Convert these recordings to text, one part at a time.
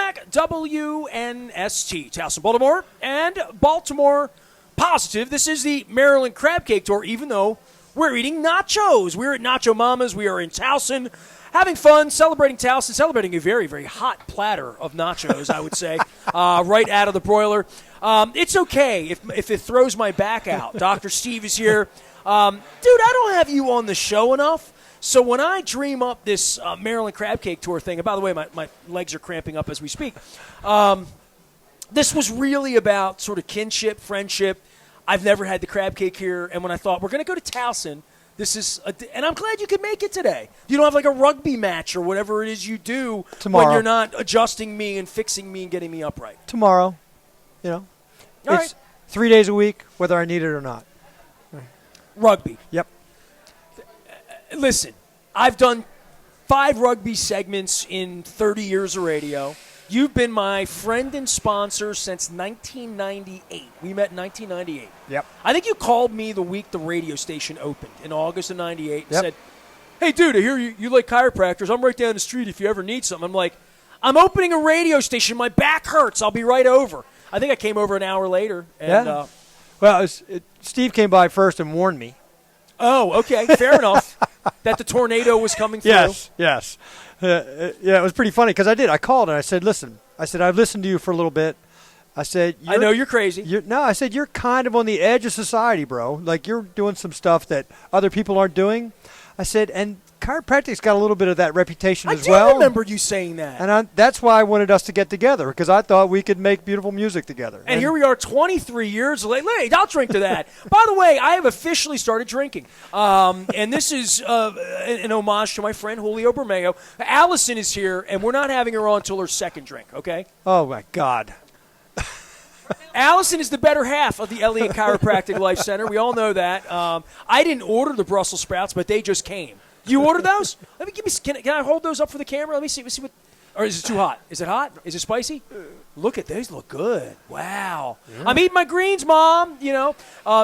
back. WNST, Towson, Baltimore, and Baltimore Positive. This is the Maryland Crab Cake Tour, even though we're eating nachos. We're at Nacho Mama's. We are in Towson, having fun, celebrating Towson, celebrating a very, very hot platter of nachos, I would say, right out of the broiler. It's okay if it throws my back out. Dr. Steve is here. Dude, I don't have you on the show enough. So when I dream up this Maryland Crab Cake Tour thing, and by the way, my legs are cramping up as we speak, this was really about sort of kinship, friendship. I've never had the crab cake here, and when I thought, we're going to go to Towson, and I'm glad you could make it today. You don't have like a rugby match or whatever it is you do tomorrow, when you're not adjusting me and fixing me and getting me upright. Tomorrow, All it's right. 3 days a week, whether I need it or not. Rugby. Yep. Listen, I've done 5 rugby segments in 30 years of radio. You've been my friend and sponsor since 1998. We met in 1998. Yep. I think you called me the week the radio station opened in August of 98 and Yep. said, hey, dude, I hear you like chiropractors. I'm right down the street if you ever need something. I'm like, I'm opening a radio station. My back hurts. I'll be right over. I think I came over an hour later. And, yeah. Well, Steve came by first and warned me. Oh, okay. Fair enough. That the tornado was coming through. Yes. Yeah, it was pretty funny because I did. I called and I said, listen, I've listened to you for a little bit. I said, I know you're crazy. I said, you're kind of on the edge of society, bro. Like, you're doing some stuff that other people aren't doing. I said, and chiropractic's got a little bit of that reputation as well. I do remember you saying that. And that's why I wanted us to get together, because I thought we could make beautiful music together. And here we are 23 years later. Hey, I'll drink to that. By the way, I have officially started drinking. And this is an homage to my friend Julio Bermeo. Allison is here, and we're not having her on until her second drink, okay? Oh, my God. Allison is the better half of the Elliott Chiropractic Life Center. We all know that. I didn't order the Brussels sprouts, but they just came. You ordered those? Can I hold those up for the camera? Let me see what. Or is it too hot? Is it hot? Is it spicy? Look at these. Look good. Wow. Yeah. I'm eating my greens, Mom.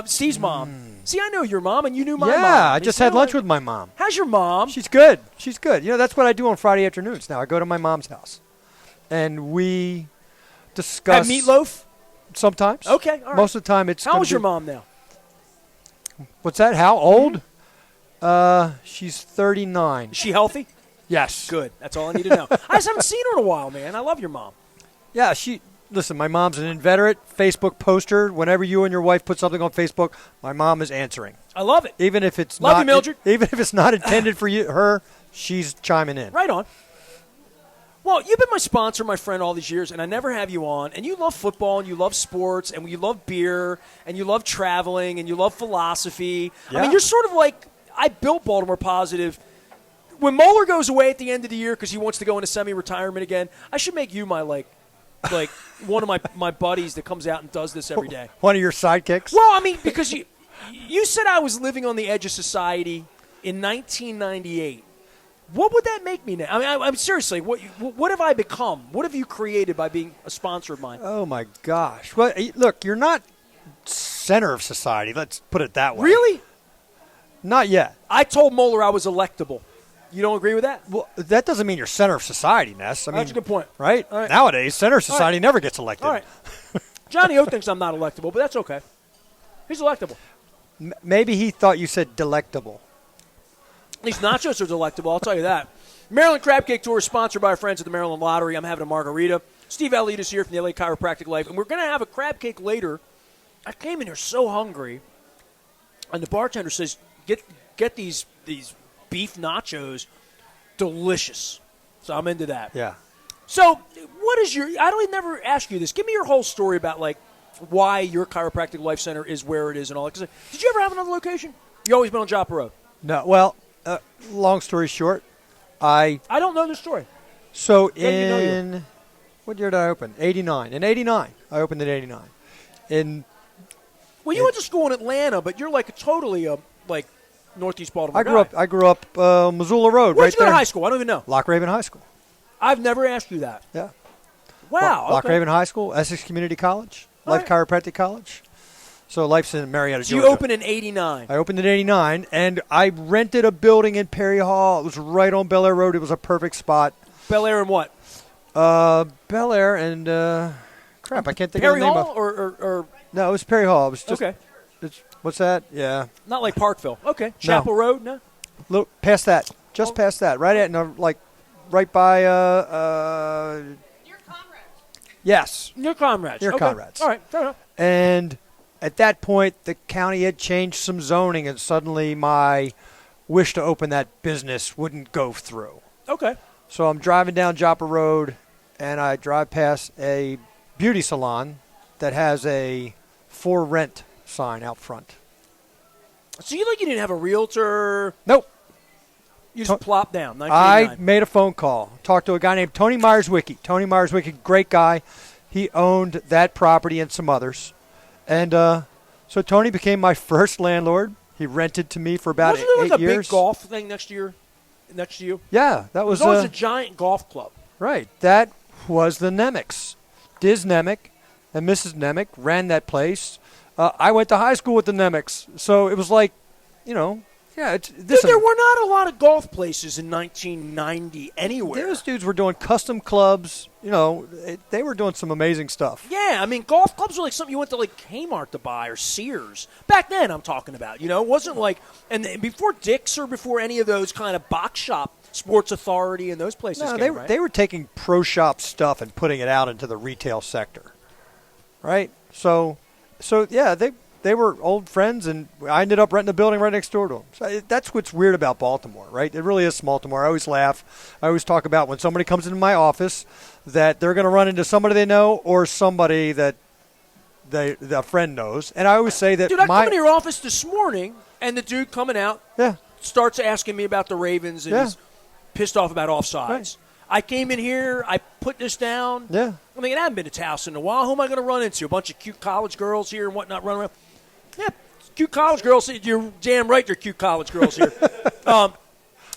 Steve's mom. See, I know your mom, and you knew my mom. Yeah, I just had lunch with my mom. How's your mom? She's good. That's what I do on Friday afternoons now. I go to my mom's house, and we discuss. Have meatloaf? Sometimes. Okay, all right. Most of the time it's. How old's your mom now? What's that? How old? She's 39. Is she healthy? Yes. Good. That's all I need to know. I just haven't seen her in a while, man. I love your mom. Yeah, listen, my mom's an inveterate Facebook poster. Whenever you and your wife put something on Facebook, my mom is answering. I love it. Even if it's love you, Mildred. Even if it's not intended for her, she's chiming in. Right on. Well, you've been my sponsor, my friend, all these years, and I never have you on. And you love football, and you love sports, and you love beer, and you love traveling, and you love philosophy. Yeah. I mean, you're sort of like, I built Baltimore Positive. When Moeller goes away at the end of the year because he wants to go into semi-retirement again, I should make you my, like one of my buddies that comes out and does this every day. One of your sidekicks? Well, I mean, because you said I was living on the edge of society in 1998. What would that make me now? I mean, I'm seriously, what have I become? What have you created by being a sponsor of mine? Oh, my gosh. Well, look, you're not center of society. Let's put it that way. Really? Not yet. I told Moeller I was electable. You don't agree with that? Well, that doesn't mean you're center of society, Ness. I mean, that's a good point. Right? All right. Nowadays, center of society never gets elected. All right. Johnny O thinks I'm not electable, but that's okay. He's electable. Maybe he thought you said delectable. These nachos are delectable, I'll tell you that. Maryland Crab Cake Tour is sponsored by our friends at the Maryland Lottery. I'm having a margarita. Steve Elliott is here from the LA Chiropractic Life, and we're going to have a crab cake later. I came in here so hungry, and the bartender says, get these beef nachos, delicious. So I'm into that. Yeah. So what is I don't never ask you this. Give me your whole story about, like, why your Chiropractic Life Center is where it is and all that. Did you ever have another location? You always been on Joppa Road? No. Well, long story short, I don't know the story. So what year did I open? 89. In 89. I opened in 89. Well, you went to school in Atlanta, but you're like totally like Northeast Baltimore I grew up Missoula Road. Where'd right you go there. to high school? I don't even know. Loch Raven High School. I've never asked you that. Yeah. Wow. Loch Raven High School, Essex Community College, Life Chiropractic College. So Life's in Marietta, Georgia. You opened in 89. I opened in 89, and I rented a building in Perry Hall. It was right on Bel Air Road. It was a perfect spot. Bel Air and what? Bel Air and crap, I can't think Perry of the name Hall of. or No, it was Perry Hall. It was just. okay, What's that? Yeah, not like Parkville. Okay, Chapel Road. No. little past that, just past that, right at no, like, right by Your comrades. Yes, Near Comrades. Near Okay. Comrades. All right, fair enough. and at that point, the county had changed some zoning, and suddenly my wish to open that business wouldn't go through. Okay. So I'm driving down Joppa Road, and I drive past a beauty salon that has a for rent sign out front. So you didn't have a realtor? Nope. You just plopped down. I 1989. made a phone call, talked to a guy named Tony Myers-Wicki. Tony Myers-Wicki, great guy. He owned that property and some others. And so Tony became my first landlord. He rented to me for about Wasn't there 8 like a years. big golf thing next to you? Yeah, that It was was always a giant golf club. right. That was the Nemecks. Diz Nemec and Mrs. Nemec ran that place. I went to high school with the Nemecks, so it was like, yeah. Dude, there were not a lot of golf places in 1990 anywhere. Those dudes were doing custom clubs. They were doing some amazing stuff. Yeah, I mean, golf clubs were like something you went to like Kmart to buy or Sears. Back then, I'm talking about. It wasn't like, and before Dick's or before any of those kind of box shop, Sports Authority and those places No, came, right? they were taking pro shop stuff and putting it out into the retail sector, right? So yeah, they were old friends, and I ended up renting a building right next door to them. So that's what's weird about Baltimore, right? It really is Baltimore. I always laugh. I always talk about when somebody comes into my office that they're going to run into somebody they know or somebody that a friend knows. And I always say that Dude, I come into your office this morning, and the dude coming out starts asking me about the Ravens, and he's pissed off about offsides. Right. I came in here, I put this down. Yeah. I mean, I haven't been to Taos in a while. Who am I going to run into? A bunch of cute college girls here and whatnot running around. Yeah, cute college girls. You're damn right they're cute college girls here. And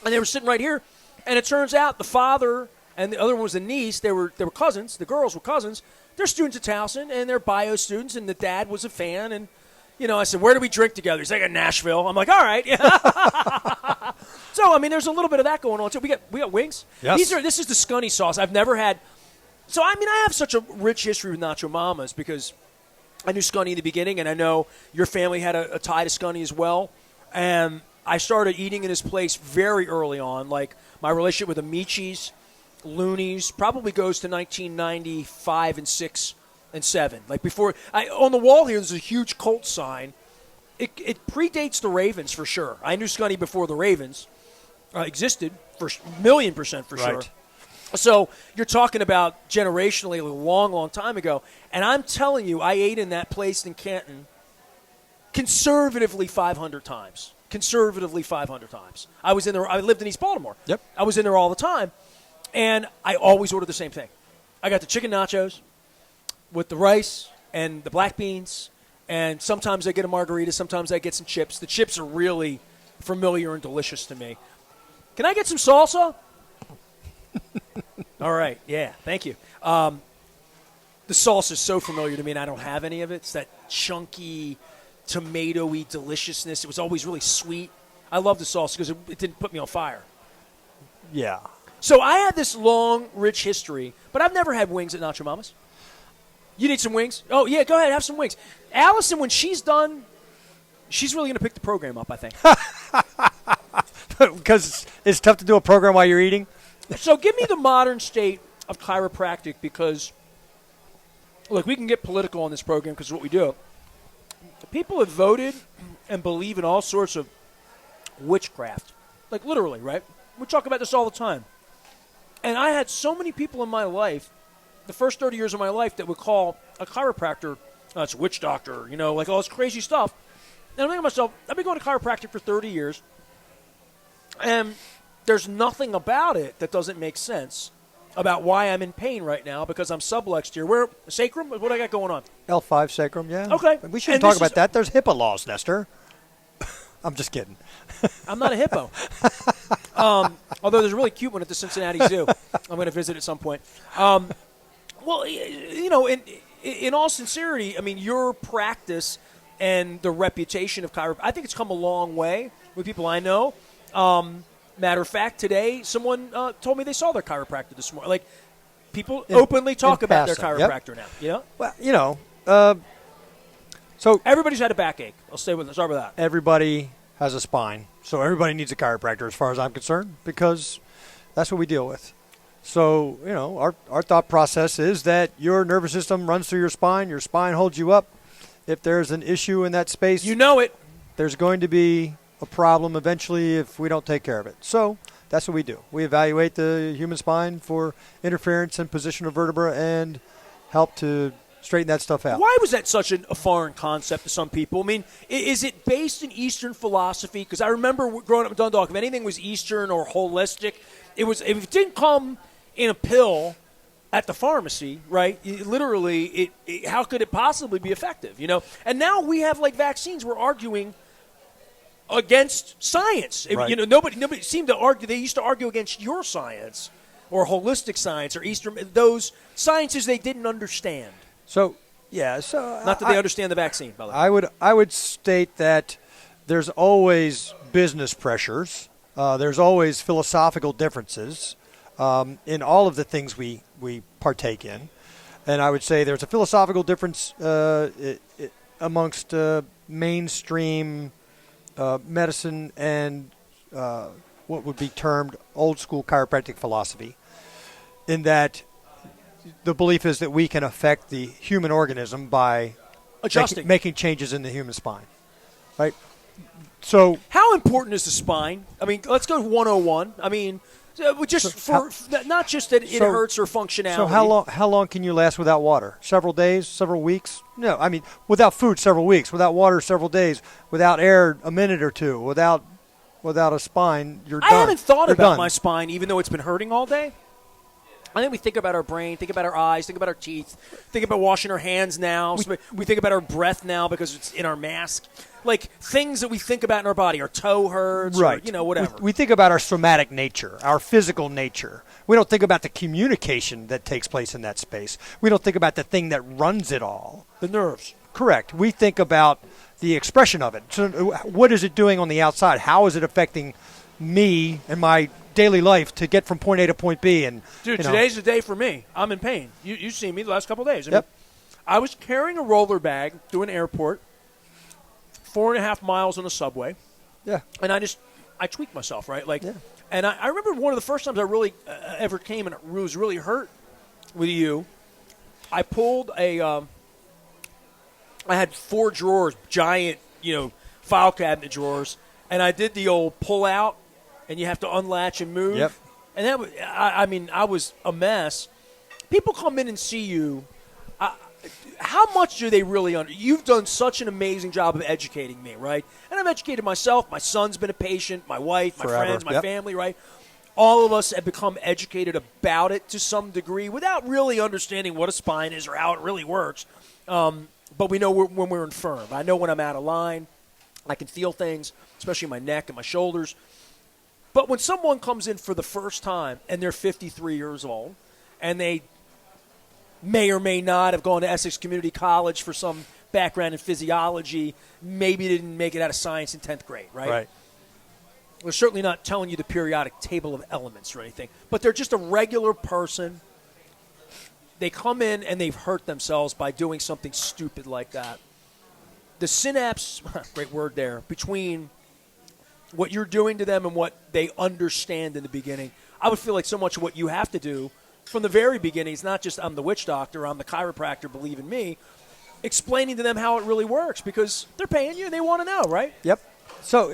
they were sitting right here. And it turns out the father and the other one was a niece. They were cousins. The girls were cousins. They're students at Towson, and they're bio students, and the dad was a fan. And, I said, where do we drink together? He's like, at Nashville. I'm like, all right. So, I mean, there's a little bit of that going on, too. We got wings. Yes. This is the Scunny sauce. I've never had. So, I mean, I have such a rich history with Nacho Mamas because I knew Scunny in the beginning, and I know your family had a tie to Scunny as well. And I started eating in his place very early on. Like, my relationship with Amici's, Looney's, probably goes to 1995 and 6 and 7. Like, before, on the wall here, there's a huge Colts sign. It predates the Ravens for sure. I knew Scunny before the Ravens existed, for 1,000,000% for sure. Right. So you're talking about generationally a long, long time ago. And I'm telling you, I ate in that place in Canton conservatively 500 times. Conservatively 500 times. I was in there. I lived in East Baltimore. Yep. I was in there all the time. And I always ordered the same thing. I got the chicken nachos with the rice and the black beans. And sometimes I get a margarita. Sometimes I get some chips. The chips are really familiar and delicious to me. Can I get some salsa? All right. Yeah. Thank you. The sauce is so familiar to me, and I don't have any of it. It's that chunky, tomatoey deliciousness. It was always really sweet. I love the sauce because it didn't put me on fire. Yeah. So I had this long, rich history, but I've never had wings at Nacho Mama's. You need some wings? Oh, yeah, go ahead, have some wings. Allison, when she's done, she's really going to pick the program up, I think. Because it's tough to do a program while you're eating. So give me the modern state of chiropractic because, look, we can get political on this program because of what we do. People have voted and believe in all sorts of witchcraft. Like literally, right? We talk about this all the time. And I had so many people in my life, the first 30 years of my life, that would call a chiropractor, it's a witch doctor, like all this crazy stuff. And I'm thinking to myself, I've been going to chiropractic for 30 years, and there's nothing about it that doesn't make sense about why I'm in pain right now because I'm subluxed here. Where sacrum? What do I got going on? L5 sacrum, yeah. Okay. We shouldn't And talk about that. There's HIPAA laws, Nestor. I'm just kidding. I'm not a hippo. Although there's a really cute one at the Cincinnati Zoo. I'm going to visit at some point. Well, in all sincerity, I mean, your practice and the reputation of chiropractic, I think it's come a long way with people I know. Matter of fact, today someone told me they saw their chiropractor this morning. Like, People openly talk in about their passing. Yep. chiropractor now. You know, Well, so everybody's had a backache. I'll start with that. everybody has a spine, so everybody needs a chiropractor as far as I'm concerned, because that's what we deal with. So, our thought process is that your nervous system runs through your spine holds you up. If there's an issue in that space, You know it. there's going to be a problem eventually if we don't take care of it. So that's what we do. We evaluate the human spine for interference and position of vertebra and help to straighten that stuff out. Why was that such a foreign concept to some people? I mean, is it based in Eastern philosophy? Because I remember growing up in Dundalk, if anything was Eastern or holistic, if it didn't come in a pill at the pharmacy, right? How could it possibly be effective? And now we have like vaccines. We're arguing against science. Right. Nobody seemed to argue. They used to argue against your science or holistic science or Eastern, those sciences they didn't understand. So Not that they understand the vaccine, by the way. I would state that there's always business pressures. There's always philosophical differences in all of the things we partake in. And I would say there's a philosophical difference amongst mainstream medicine and what would be termed old school chiropractic philosophy, in that the belief is that we can affect the human organism by Adjusting. making changes in the human spine, right? So How important is the spine? I mean, let's go 101. I mean, not just that it hurts or functionality. So how long can you last without water? Several days, several weeks? No, I mean without food, several weeks. Without water, several days. Without air, a minute or two. Without a spine, you're done. I haven't thought You're about done. my spine, even though it's been hurting all day. I think we think about our brain, think about our eyes, think about our teeth, think about washing our hands now. We think about our breath now because it's in our mask. Like things that we think about in our body. Our toe hurts, Right. or, whatever. We think about our somatic nature, our physical nature. We don't think about the communication that takes place in that space. We don't think about the thing that runs it all. The nerves. Correct. We think about the expression of it. So what is it doing on the outside? How is it affecting me and my daily life to get from point A to point B? And Dude, today's the day for me. I'm in pain. You've seen me the last couple of days. Yep. I was carrying a roller bag through an airport, 4.5 miles on a subway. Yeah. And I tweaked myself, right? Yeah. And I remember one of the first times I really ever came and it was really hurt with you. I pulled I had 4 drawers, giant, file cabinet drawers, and I did the old pull out, and you have to unlatch and move. Yep. And that was, I was a mess. People come in and see you. How much do they really You've done such an amazing job of educating me, right? And I've educated myself. My son's been a patient, my wife, my Forever. friends, my Yep. family, right? All of us have become educated about it to some degree without really understanding what a spine is or how it really works. But we know when we're infirm. I know when I'm out of line. I can feel things, especially in my neck and my shoulders. But when someone comes in for the first time and they're 53 years old and they may or may not have gone to Essex Community College for some background in physiology, maybe didn't make it out of science in 10th grade, right? Right. We're certainly not telling you the periodic table of elements or anything, but they're just a regular person. They come in and they've hurt themselves by doing something stupid like that. The synapse, great word there, between what you're doing to them and what they understand in the beginning, I would feel like so much of what you have to do from the very beginning is not just I'm the witch doctor, I'm the chiropractor, believe in me, explaining to them how it really works because they're paying you and they want to know, right? Yep. So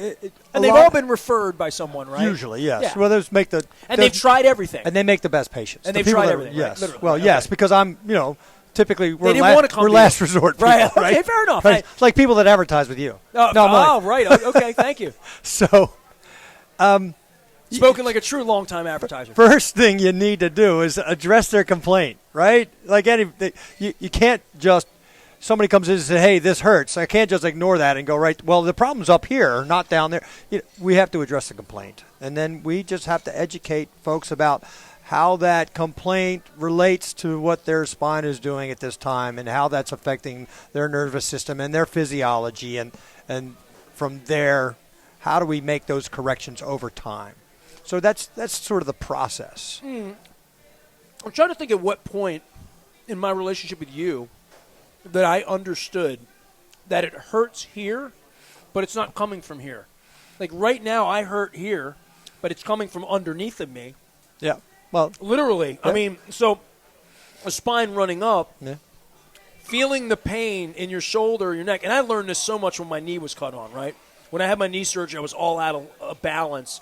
and they've all been referred by someone, right? Usually, yes. Yeah. Well, those make the and they've tried everything. and they make the best patients. And The they've people tried that- everything, right? Yes. Literally. Well, Okay. yes, because I'm typically we're, didn't wanna come we're to last you. resort people, Right. right? Okay, fair enough. Right. Like people that advertise with you. Oh, No, I'm like- right. Okay, thank you. So Spoken like a true long-time advertiser. first thing you need to do is address their complaint, right? Like you can't just somebody comes in and says, "Hey, this hurts." I can't just ignore that and go right. Well, the problem's up here, not down there. We have to address the complaint, and then we just have to educate folks about how that complaint relates to what their spine is doing at this time, and how that's affecting their nervous system and their physiology, and from there, how do we make those corrections over time? So that's sort of the process. I'm trying to think at what point in my relationship with you that I understood that it hurts here, but it's not coming from here. Like right now, I hurt here, but it's coming from underneath of me. Yeah. Well, literally. Yeah. I mean, so a spine running up, yeah. feeling the pain in your shoulder, your neck. And I learned this so much when my knee was cut on, right? When I had my knee surgery, I was all out of balance.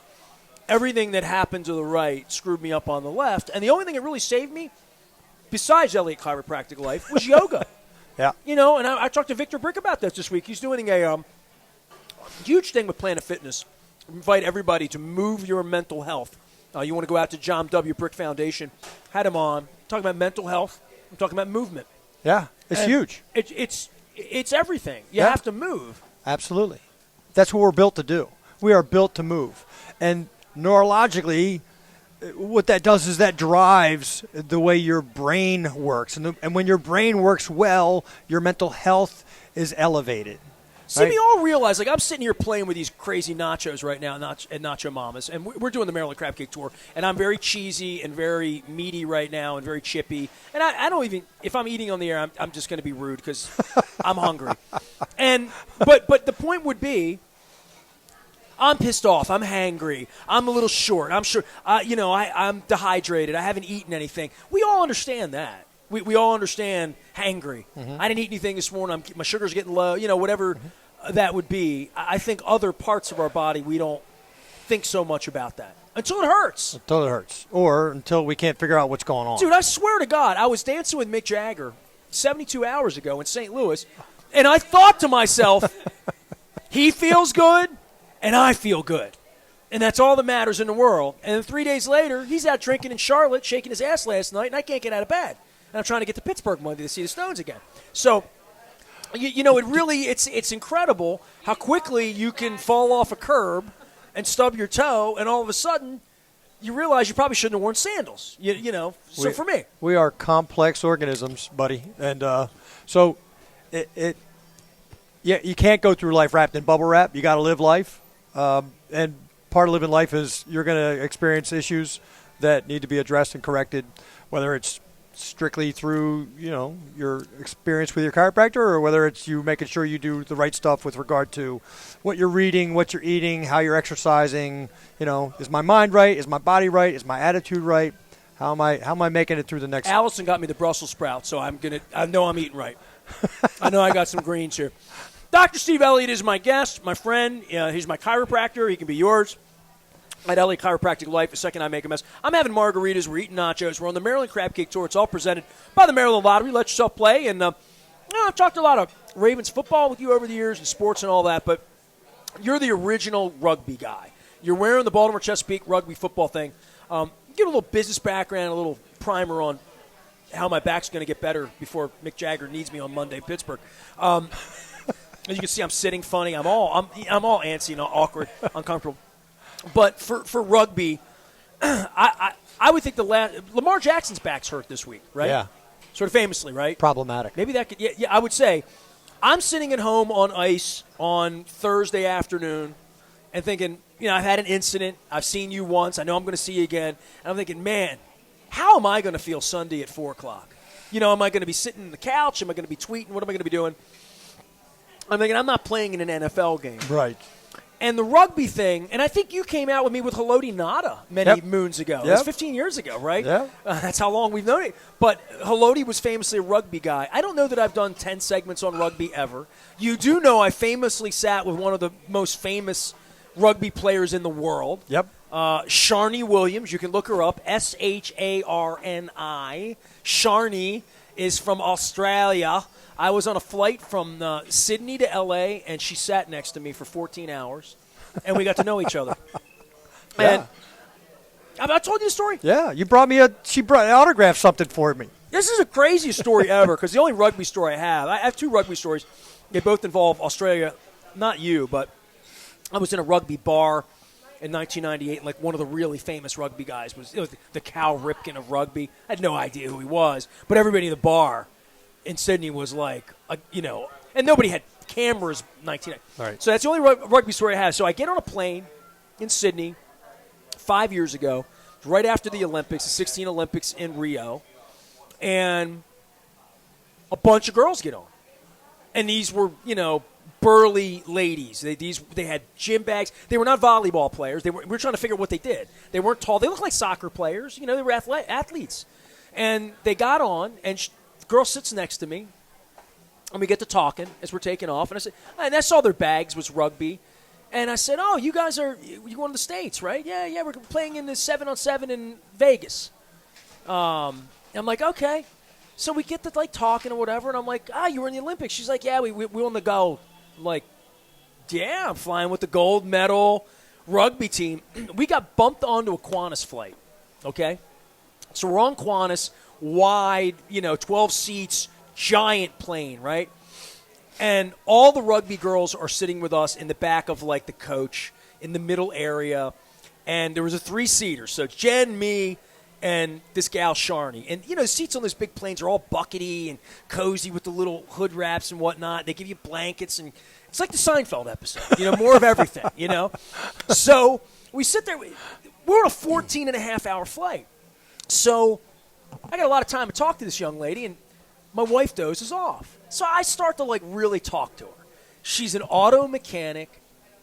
Everything that happened to the right screwed me up on the left. And the only thing that really saved me, besides Elliott Chiropractic Life, was yoga. Yeah. You know, and I talked to Victor Brick about this week. He's doing a huge thing with Planet Fitness. Invite everybody to move your mental health. You want to go out to John W. Brick Foundation. Had him on. Talking about mental health. I'm talking about movement. Yeah. It's huge. It's everything. You Yeah. have to move. Absolutely. That's what we're built to do. We are built to move. And neurologically, what that does is that drives the way your brain works. And when your brain works well, your mental health is elevated. See, Right. we all realize, like, I'm sitting here playing with these crazy nachos right now at Nacho Mama's, and we're doing the Maryland Crab Cake Tour, and I'm very cheesy and very meaty right now and very chippy. And I don't even, if I'm eating on the air, I'm just going to be rude because I'm hungry. But the point would be, I'm pissed off. I'm hangry. I'm a little short. I'm sure, I'm dehydrated. I haven't eaten anything. We all understand that. We all understand hangry. Mm-hmm. I didn't eat anything this morning. My sugar's getting low. Whatever that would be. I think other parts of our body, we don't think so much about that until it hurts. Until it hurts. Or until we can't figure out what's going on. Dude, I swear to God, I was dancing with Mick Jagger 72 hours ago in St. Louis, and I thought to myself, he feels good, and I feel good. And that's all that matters in the world. And then 3 days later, he's out drinking in Charlotte, shaking his ass last night, and I can't get out of bed. And I'm trying to get to Pittsburgh Monday to see the Stones again. So, it's incredible how quickly you can fall off a curb and stub your toe, and all of a sudden, you realize you probably shouldn't have worn sandals. So for me. We are complex organisms, buddy. And you can't go through life wrapped in bubble wrap. You got to live life. And part of living life is you're going to experience issues that need to be addressed and corrected, whether it's strictly through, your experience with your chiropractor, or whether it's you making sure you do the right stuff with regard to what you're reading, what you're eating, how you're exercising. Is my mind right? Is my body right? Is my attitude right? How am I making it through the next? Allison got me the Brussels sprouts, so I know I'm eating right. I know I got some greens here. Dr. Steve Elliott is my guest, my friend. He's my chiropractor. He can be yours. At LA Chiropractic Life, the second I make a mess. I'm having margaritas. We're eating nachos. We're on the Maryland Crab Cake Tour. It's all presented by the Maryland Lottery. Let yourself play. And I've talked a lot of Ravens football with you over the years and sports and all that, but you're the original rugby guy. You're wearing the Baltimore Chesapeake rugby football thing. Give a little business background, a little primer on how my back's going to get better before Mick Jagger needs me on Monday in Pittsburgh. As you can see, I'm sitting funny. I'm all antsy and awkward, uncomfortable. But for rugby, I would think Lamar Jackson's back's hurt this week, right? Yeah. Sort of famously, right? Problematic. Maybe that could, yeah, I would say, I'm sitting at home on ice on Thursday afternoon and thinking, I've had an incident. I've seen you once. I know I'm going to see you again. And I'm thinking, man, how am I going to feel Sunday at 4 o'clock? Am I going to be sitting on the couch? Am I going to be tweeting? What am I going to be doing? I'm thinking, I'm not playing in an NFL game. Right. And the rugby thing, and I think you came out with me with Haloti Nada many moons ago. It was 15 years ago, right? Yeah. That's how long we've known it. But Haloti was famously a rugby guy. I don't know that I've done 10 segments on rugby ever. You do know I famously sat with one of the most famous rugby players in the world. Yep. Sharni Williams. You can look her up, Sharni. Sharni is from Australia. I was on a flight from Sydney to L.A., and she sat next to me for 14 hours, and we got to know each other. Yeah. And I told you the story. Yeah, she autographed something for me. This is the craziest story ever, because the only rugby story I have 2 rugby stories. They both involve Australia. Not you, but I was in a rugby bar in 1998, and like one of the really famous rugby guys was the Cal Ripken of rugby. I had no idea who he was, but everybody in the bar in Sydney was like, and nobody had cameras in 1990. Right. So that's the only rugby story I have. So I get on a plane in Sydney 5 years ago, right after the Olympics, the 16 Olympics in Rio, and a bunch of girls get on. And these were, burly ladies. They had gym bags. They were not volleyball players. We were trying to figure out what they did. They weren't tall. They looked like soccer players. They were athletes. And they got on, and the girl sits next to me, and we get to talking as we're taking off. And I saw their bags was rugby. And I said, "Oh, you guys you going to the States, right?" Yeah, we're playing in the 7-on-7 in Vegas. I'm like, okay. So we get to talking or whatever, and I'm like, you were in the Olympics. She's like, yeah, we won the gold. I'm like, yeah, I'm flying with the gold medal rugby team. We got bumped onto a Qantas flight, okay? So we're on Qantas, wide, 12 seats, giant plane, right? And all the rugby girls are sitting with us in the back of, the coach, in the middle area. And there was a 3-seater. So Jen, me, and this gal, Sharni. And, the seats on those big planes are all buckety and cozy with the little hood wraps and whatnot. They give you blankets. And it's like the Seinfeld episode, more of everything, So we sit there. We're on a 14-and-a-half-hour flight. So I got a lot of time to talk to this young lady, and my wife dozes off. So I start to, really talk to her. She's an auto mechanic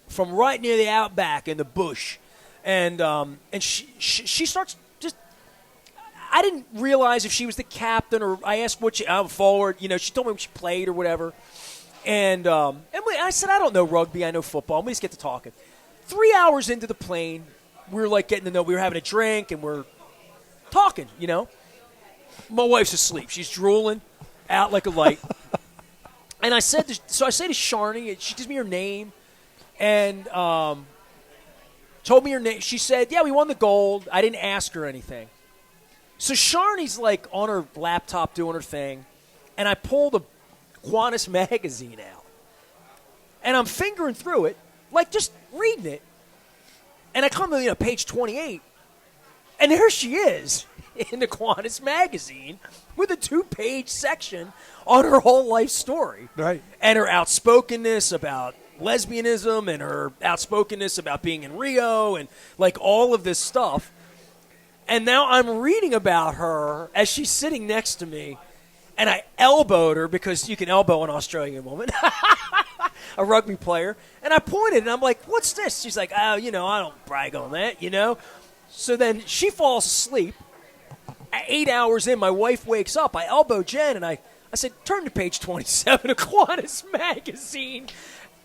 from right near the outback in the bush. And she starts – I didn't realize if she was the captain, or I asked I'm forward. She told me when she played or whatever. And I said, I don't know rugby. I know football. And we just get to talking. 3 hours into the plane, we were getting to know. We were having a drink and we're talking. My wife's asleep. She's drooling out like a light. And I say to Sharni, she gives me her name, and told me her name. She said, "Yeah, we won the gold." I didn't ask her anything. So Sharni's on her laptop doing her thing, and I pulled a Qantas magazine out. And I'm fingering through it, just reading it. And I come to page 28, and there she is in the Qantas magazine with a 2-page section on her whole life story. Right. And her outspokenness about lesbianism and her outspokenness about being in Rio and all of this stuff. And now I'm reading about her as she's sitting next to me, and I elbowed her because you can elbow an Australian woman, a rugby player. And I pointed, and I'm like, "What's this?" She's like, "Oh, I don't brag on that, So then she falls asleep. 8 hours in, my wife wakes up. I elbow Jen, and I said, "Turn to page 27 of Qantas magazine."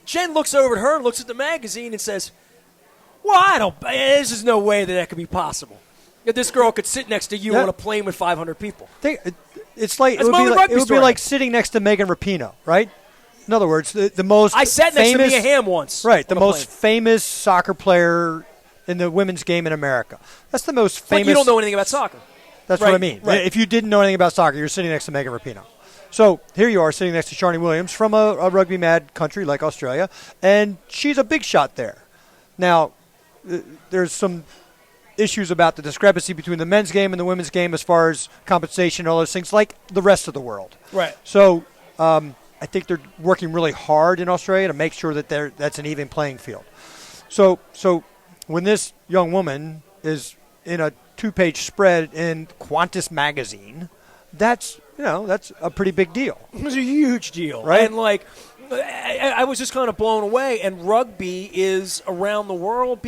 Jen looks over at her and looks at the magazine and says, "Well, this is no way that could be possible. That this girl could sit next to you on a plane with 500 people." It would be like sitting next to Megan Rapinoe, right? In other words, the most I sat next to Mia Hamm once. Right, the most famous soccer player in the women's game in America. That's the most famous. You don't know anything about soccer. That's what I mean. Right. If you didn't know anything about soccer, you're sitting next to Megan Rapinoe. So here you are sitting next to Sharni Williams from a rugby-mad country like Australia, and she's a big shot there. Now, there's some issues about the discrepancy between the men's game and the women's game as far as compensation and all those things, like the rest of the world. Right. So I think they're working really hard in Australia to make sure that that's an even playing field. So when this young woman is in a 2-page spread in Qantas magazine, that's a pretty big deal. It was a huge deal, right? And I was just kind of blown away. And rugby is around the world.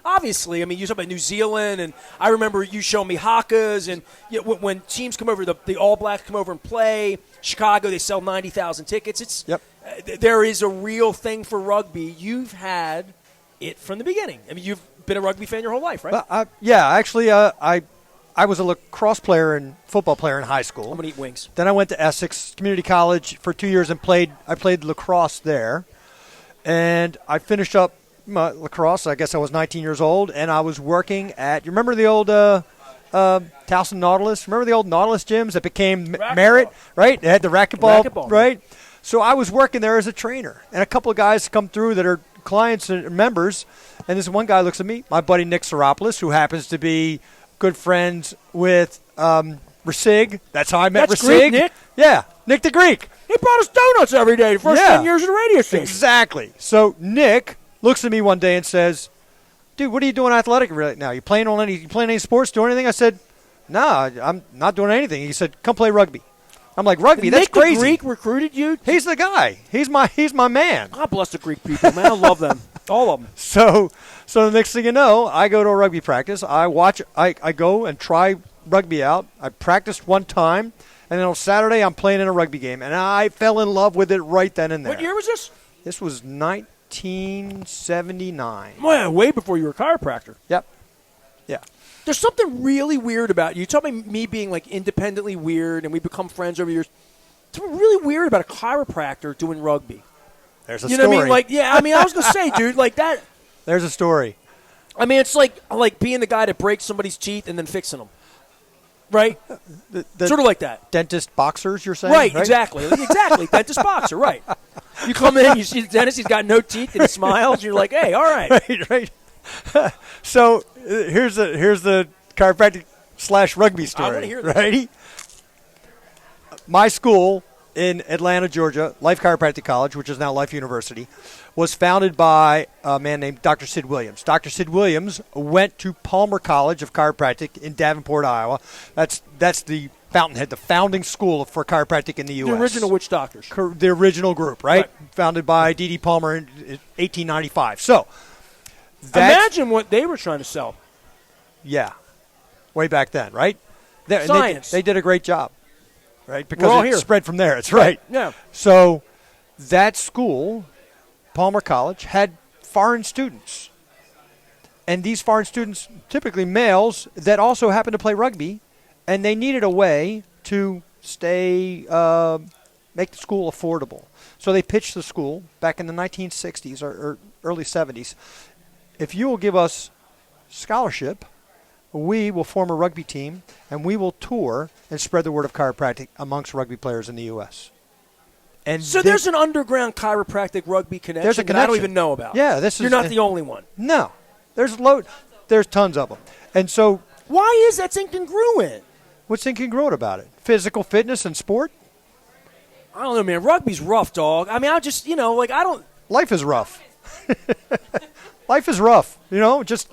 Obviously, you talk about New Zealand, and I remember you showing me Hakas, and when teams come over, the All Blacks come over and play. Chicago, they sell 90,000 tickets. There is a real thing for rugby. You've had it from the beginning. You've been a rugby fan your whole life, right? Actually, I was a lacrosse player and football player in high school. I'm going to eat wings. Then I went to Essex Community College for 2 years and played lacrosse there. And I finished up my lacrosse. I guess I was 19 years old, and I was working at, you remember the old Towson Nautilus? Remember the old Nautilus gyms that became Merit, right? They had the racquetball, right? So I was working there as a trainer, and a couple of guys come through that are clients and members, and this one guy looks at me, my buddy Nick Seropoulos, who happens to be good friends with Rasig. That's how I met That's Rasig. Greek, Nick? Yeah, Nick the Greek. He brought us donuts every day the first 10 years of the radio station. Exactly. So Nick looks at me one day and says, dude, what are you doing athletic right now? You playing any sports, doing anything? I said, no, I'm not doing anything. He said, come play rugby. I'm like, rugby? That's Nick crazy. The Greek recruited you? He's the guy. He's my man. God bless the Greek people, man. I love them. All of them. So the next thing you know, I go to a rugby practice. I go and try rugby out. I practiced one time, and then on Saturday I'm playing in a rugby game, and I fell in love with it right then and there. What year was this? This was 1979. Well, way before you were a chiropractor. Yep. Yeah. There's something really weird about you. You talk about me being like independently weird, and we become friends over years. It's really weird about a chiropractor doing rugby. There's a You story. know what I mean? Like, yeah, I mean, I was gonna say, dude, like that. There's a story. I mean, it's like being the guy that breaks somebody's teeth and then fixing them, right? The Sort of like that. dentist boxers, you're saying? Right, exactly. Dentist boxer, right. You come in, you see the dentist, he's got no teeth, and he smiles, and you're like, hey, all right. Right. So here's the chiropractic / rugby story. I want to hear this. Right? My school in Atlanta, Georgia, Life Chiropractic College, which is now Life University, was founded by a man named Dr. Sid Williams. Dr. Sid Williams went to Palmer College of Chiropractic in Davenport, Iowa. That's the fountainhead, the founding school for chiropractic in the U.S. The original witch doctors. The original group, right? Founded by D.D. Palmer in 1895. So, imagine what they were trying to sell. Yeah, way back then, right? Science. They did a great job, right? We're all Because it here. spread from there. It's right. Yeah. So that school, Palmer College, had foreign students. And these foreign students, typically males, that also happened to play rugby, and they needed a way to make the school affordable. So they pitched the school back in the 1960s or early 70s. If you will give us scholarship, we will form a rugby team, and we will tour and spread the word of chiropractic amongst rugby players in the U.S. And So there's an underground chiropractic rugby connection, There's a that I don't connection. even know about. Yeah, You're not the only one. No. There's tons of them. And so Why is that incongruent? what's incongruent about it? Physical fitness and sport? I don't know, man. Rugby's rough, dog. I mean, I just, I don't. Life is rough. Life is rough. Just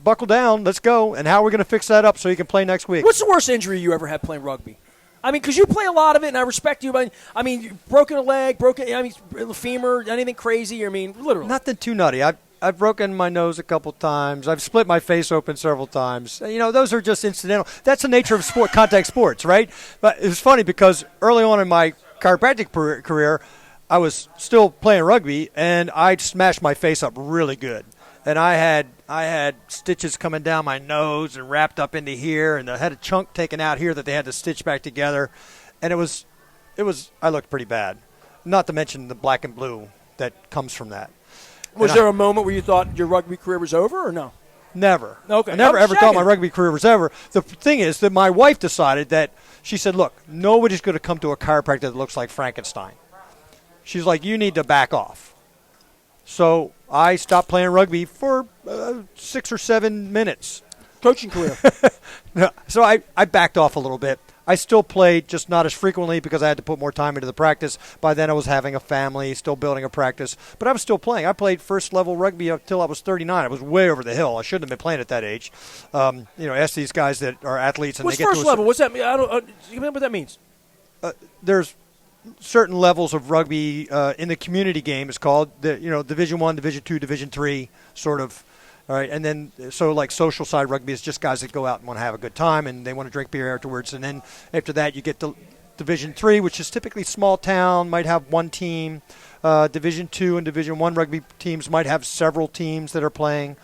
buckle down. Let's go. And how are we going to fix that up so you can play next week? What's the worst injury you ever had playing rugby? I mean, because you play a lot of it, and I respect you. But I mean, you broken a leg, femur, anything crazy? I mean, literally. Nothing too nutty. I've broken my nose a couple times. I've split my face open several times. Those are just incidental. That's the nature of contact sports, right? But it was funny because early on in my chiropractic career, I was still playing rugby, and I smashed my face up really good. And I had stitches coming down my nose and wrapped up into here, and I had a chunk taken out here that they had to stitch back together. And it was I looked pretty bad. Not to mention the black and blue that comes from that. Was there a moment where you thought your rugby career was over, or no? Never. Okay. I never ever thought my Second. rugby career was over. The thing is that my wife decided that she said, look, nobody's going to come to a chiropractor that looks like Frankenstein. She's like, you need to back off. So I stopped playing rugby for 6 or 7 minutes. Coaching career. So I backed off a little bit. I still played, just not as frequently because I had to put more time into the practice. By then I was having a family, still building a practice. But I was still playing. I played first-level rugby until I was 39. I was way over the hill. I shouldn't have been playing at that age. Ask these guys that are athletes. And What's they get first to level? What's that mean? I don't. You know what that means? There's certain levels of rugby in the community game. It's called, Division I, Division II, Division III, sort of. All right, and then so like social side rugby is just guys that go out and want to have a good time and they want to drink beer afterwards. And then after that, you get to Division III, which is typically small town, might have one team. Division II and Division I rugby teams might have several teams that are playing.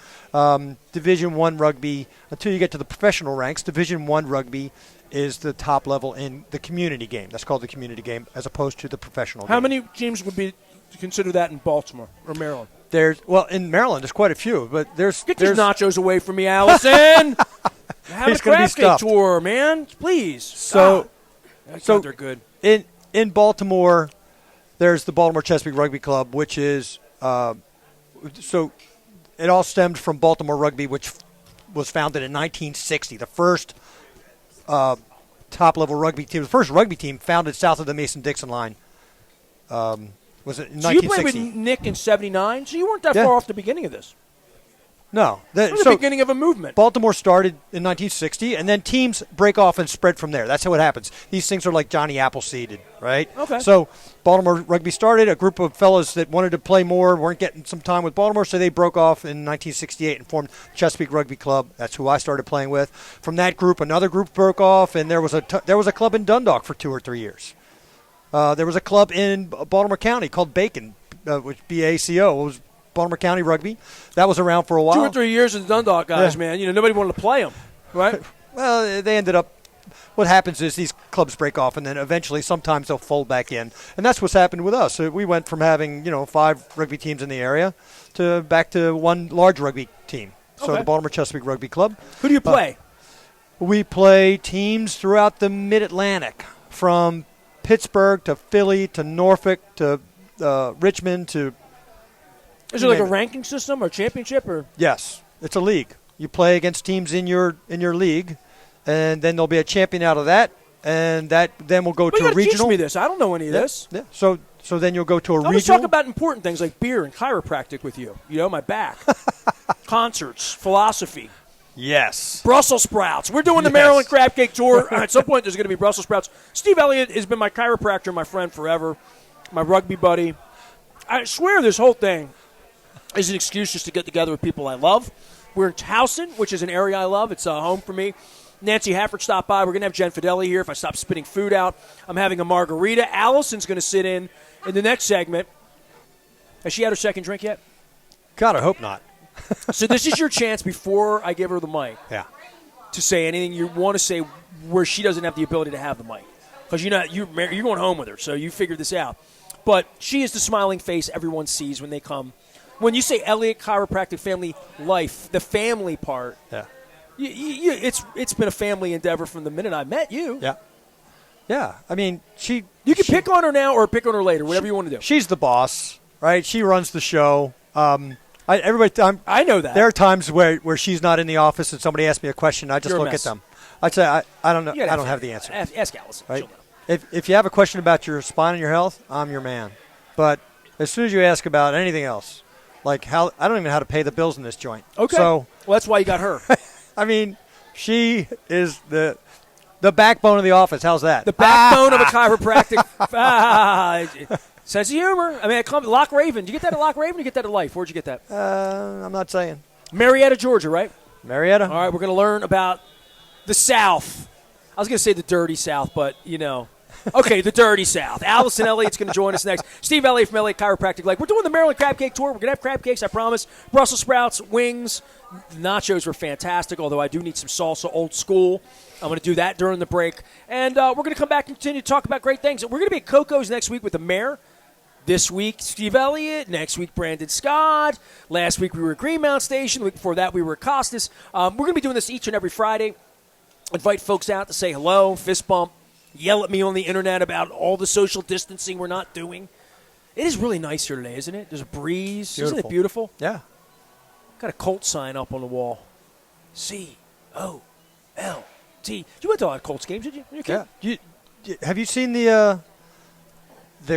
Division I rugby, until you get to the professional ranks, Division I rugby is the top level in the community game. That's called the community game as opposed to the professional game. How many teams would be consider that in Baltimore or Maryland? In Maryland, there's quite a few, but there's Get these nachos away from me, Allison. Have It's a gonna be crab cake stuffed. tour, man. Please. So God, they're good. in Baltimore, there's the Baltimore Chesapeake Rugby Club, which is so it all stemmed from Baltimore Rugby, which was founded in 1960. The first top-level rugby team, the first rugby team founded south of the Mason-Dixon line. Was it in So you 1960? played with Nick in '79, so you weren't that Yeah. far off the beginning of this. No. It was the beginning of a movement. Baltimore started in 1960, and then teams break off and spread from there. That's how it happens. These things are like Johnny Appleseed, right? Okay. So Baltimore Rugby started. A group of fellows that wanted to play more weren't getting some time with Baltimore, so they broke off in 1968 and formed Chesapeake Rugby Club. That's who I started playing with. From that group, another group broke off, and there was a club in Dundalk for 2 or 3 years. There was a club in Baltimore County called Bacon, which BACO. It was Baltimore County Rugby. That was around for a while. 2 or 3 years in the Dundalk guys, man. Nobody wanted to play them, right? Well, they ended up. What happens is these clubs break off, and then eventually, sometimes they'll fold back in, and that's what's happened with us. So we went from having 5 rugby teams in the area to back to 1 large rugby team. So Okay. the Baltimore Chesapeake Rugby Club. Who do you play? We play teams throughout the Mid-Atlantic, from Pittsburgh to Philly to Norfolk to Richmond to. Is it like a ranking system or championship or? Yes, it's a league. You play against teams in your league, and then there'll be a champion out of that, and that then will go to a regional. Teach me this. I don't know any of this. Yeah. So then you'll go to a regional. Let's talk about important things like beer and chiropractic with you. My back, concerts, philosophy. Yes. Brussels sprouts. We're doing the Yes. Maryland Crab Cake Tour. At some point, there's going to be Brussels sprouts. Steve Elliott has been my chiropractor, my friend forever, my rugby buddy. I swear this whole thing is an excuse just to get together with people I love. We're in Towson, which is an area I love. It's home for me. Nancy Hafford stopped by. We're going to have Jen Fideli here if I stop spitting food out. I'm having a margarita. Allison's going to sit in the next segment. Has she had her second drink yet? God, I hope not. So this is your chance before I give her the mic. Yeah. To say anything you want to say where she doesn't have the ability to have the mic. Because you're going home with her, so you figured this out. But she is the smiling face everyone sees when they come. When you say Elliott Chiropractic Family Life, the family part, Yeah. it's been a family endeavor from the minute I met you. Yeah. Yeah. I mean, You can pick on her now or pick on her later, whatever you want to do. She's the boss, right? She runs the show. I know that. There are times where she's not in the office and somebody asks me a question. I just You're a look mess. at them. I'd say I don't know. You gotta I don't have the answer. Ask Allison. Right? She'll know. If you have a question about your spine and your health, I'm your man. But as soon as you ask about anything else, like I don't even know how to pay the bills in this joint. Okay. So, well, that's why you got her. I mean, she is the backbone of the office. How's that? The backbone of a chiropractic. Sense of humor. I mean, Loch Raven. Did you get that at Loch Raven or did you get that at Life? Where'd you get that? I'm not saying. Marietta, Georgia, right? Marietta. All right, we're going to learn about the South. I was going to say the dirty South, but, Okay, the dirty South. Allison Elliott's going to join us next. Steve Elliott from Elliott Chiropractic. We're doing the Maryland Crab Cake Tour. We're going to have crab cakes, I promise. Brussels sprouts, wings. The nachos were fantastic, although I do need some salsa old school. I'm going to do that during the break. And we're going to come back and continue to talk about great things. We're going to be at Coco's next week with the mayor. This week, Steve Elliott. Next week, Brandon Scott. Last week, we were at Greenmount Station. The week before that, we were at Costas. We're going to be doing this each and every Friday. Invite folks out to say hello, fist bump, yell at me on the internet about all the social distancing we're not doing. It is really nice here today, isn't it? There's a breeze. Beautiful. Isn't it beautiful? Yeah. Got a Colts sign up on the wall. COLT. You went to a lot of Colts games, did you? Yeah. Have you seen the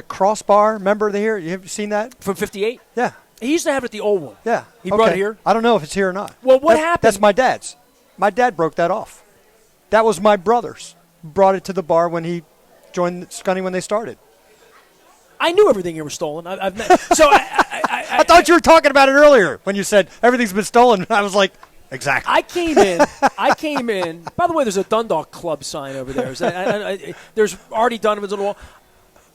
crossbar? Remember here? You have seen that? From 58? Yeah. He used to have it at the old one. Yeah. He brought it here? I don't know if it's here or not. Well, what happened? That's my dad's. My dad broke that off. That was my brother's. Brought it to the bar when he joined Scunny when they started. I knew everything here was stolen. I've met. So I thought you were talking about it earlier when you said everything's been stolen. I was like, exactly. I came in. By the way, there's a Dundalk Club sign over there. There's Artie Donovan's on the wall.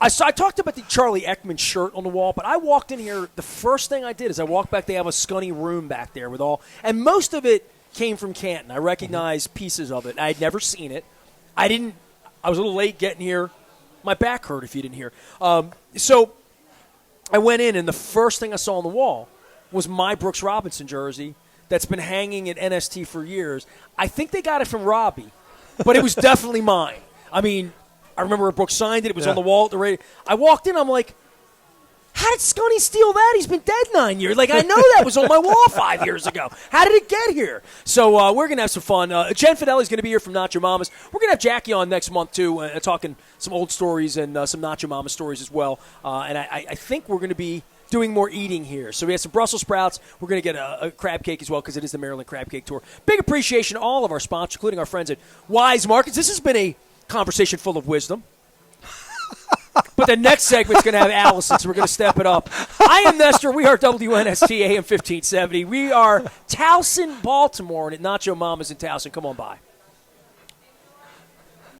I talked about the Charlie Ekman shirt on the wall, but I walked in here. The first thing I did is I walked back. They have a Scunny room back there with all, and most of it came from Canton. I recognized pieces of it. I had never seen it. I was a little late getting here. My back hurt if you didn't hear. So I went in, and the first thing I saw on the wall was my Brooks Robinson jersey that's been hanging at NST for years. I think they got it from Robbie, but it was definitely mine. I mean, I remember when Brooks signed it. It was on the wall at the radio. I walked in. I'm like, how did Scunny steal that? He's been dead 9 years. Like, I know that was on my wall 5 years ago. How did it get here? So we're going to have some fun. Jen Fideli's going to be here from Nacho Mama's. We're going to have Jackie on next month, too, talking some old stories and some Nacho Mama stories as well. And I think we're going to be doing more eating here. So we had some Brussels sprouts. We're going to get a crab cake as well because it is the Maryland Crab Cake Tour. Big appreciation to all of our sponsors, including our friends at Wise Markets. This has been a conversation full of wisdom. But the next segment's going to have Allison, so we're going to step it up. I am Nestor. We are WNST AM 1570. We are Towson, Baltimore, and at Nacho Mama's in Towson. Come on by.